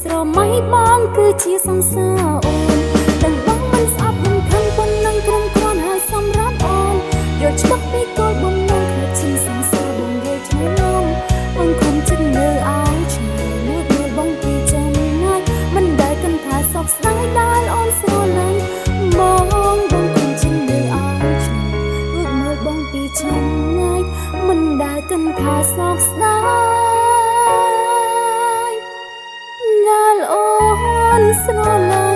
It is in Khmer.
ស្រមៃបងគឺជាសង្សារអូនទាំងបងមិនស្អប់មិនខឹងប៉ុណ្ណឹងក្រុមគ្រាន់ហើយសម្រាប់អូនយល់ច្បាស់ពីគោលបំណងคือជាសង្សារបងយល់ឆ្លើយឡំបងខំចិត្តនៅឲ្យឆ្លើយលួចមើលបងពីចំណាយមិនដែលគិតថាសោកស្ដាយដែលអូនស្រឡាញ់បងខំចិត្តនៅឲ្យឆ្លើយលួចមើលបងពីចំណាយមិនដែលគិតថាសោកស្ដាយដែលអូនស្រឡាញ់